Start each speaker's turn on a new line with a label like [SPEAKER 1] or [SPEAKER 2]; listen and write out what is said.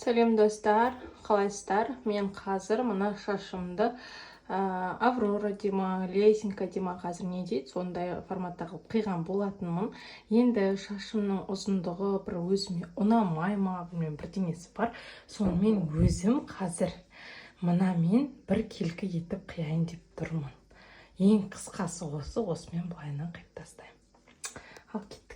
[SPEAKER 1] Сәлем достар, қалайсыздар? Мен қазір мына шашымды Аврора дейма, лесенка дейма, қазір не дейді, сондай форматта қылып қиған болатынмын. Енді шашымның ұзындығы бір өзіме ұнамай ма, білмеймін, бірдеңесі бар. Сонымен өзім қазір мына мен бір келкі етіп қияйын деп тұрмын. Ең қысқасы осы, осымен былайынан қиып тастаймын. Ал кет.